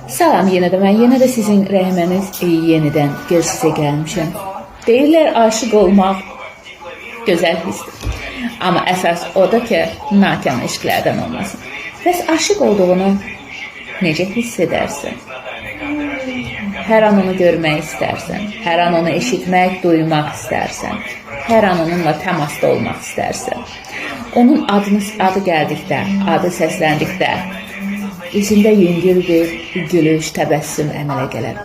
Salam yenə də, mən yenə də sizin rəhməniz yenidən gözünüzə gəlmişəm. Deyirlər, aşıq olmaq gözəl hisdir. Amma əsas odur ki, nakam eşqlərdən olmasın. Bəs aşıq olduğunu necə hiss edərsən? Hər an onu görmək istərsən, hər an onu eşitmək, duymaq istərsən, hər an onunla təmasda olmaq istərsən. Onun adı gəldikdə, adı səsləndikdə, üzündə yüngül bir gülüş, təbəssüm əmələ gələr.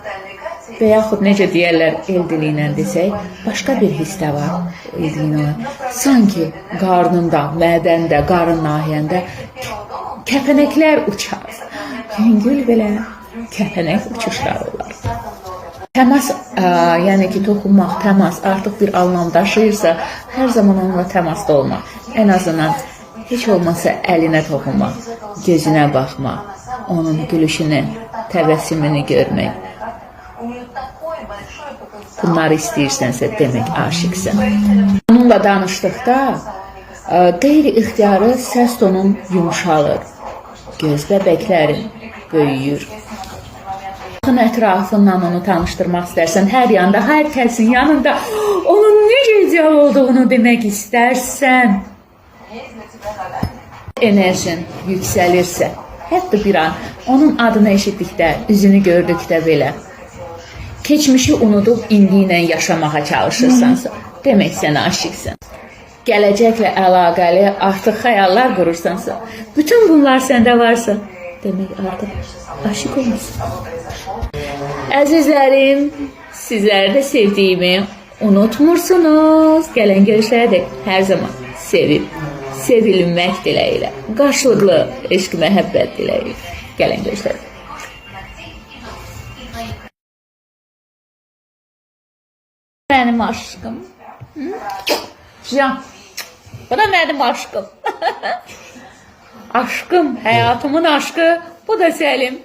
Və yaxud necə deyərlər, el dili ilə desək, başqa bir hiss də var. Sanki qarnında, mədəndə, qarın nahiyəndə kəpənəklər uçar. Yüngül belə kəpənək uçuşları olar. Təmas, yəni ki, toxunmaq, təmas artıq bir anlam daşıyırsa, hər zaman onunla təmasda olmaq. Ən azından heç olmasa əlinə toxunmaq, gözünə baxmaq, onun gülüşünü, təbəssümünü görmək. Bunları istəyirsənsə demək aşıqsən. Onunla danışdıqda qeyri-ixtiyarı səs tonun yumuşalır, göz bəbəklərin böyüyür. Yaxın ətrafından onu tanışdırmaq istərsən, hər yanda, hər kəsin yanında onun necə ideal olduğunu demək istərsən, enerjin yüksəlirsə, hətta bir an onun adını eşitdikdə, üzünü gördükdə belə, keçmişi unudub indi ilə yaşamağa çalışırsansa, demək sən aşıqsən. Gələcəklə əlaqəli artıq xəyallar qurursansa, bütün bunlar səndə varsa, demək artıq aşıq olmuşsun. Əzizlərim, sizləri də sevdiyimi unutmursunuz. Gələn görüşərək hər zaman sevib, sevilmək diləyilə, qarşılıqlı eşq, məhəbbət diləyilə. Gələn görüşərək. Mənim aşkım. Can, bu da mənim aşkım. Aşkım, həyatımın aşkı, bu da Səlim.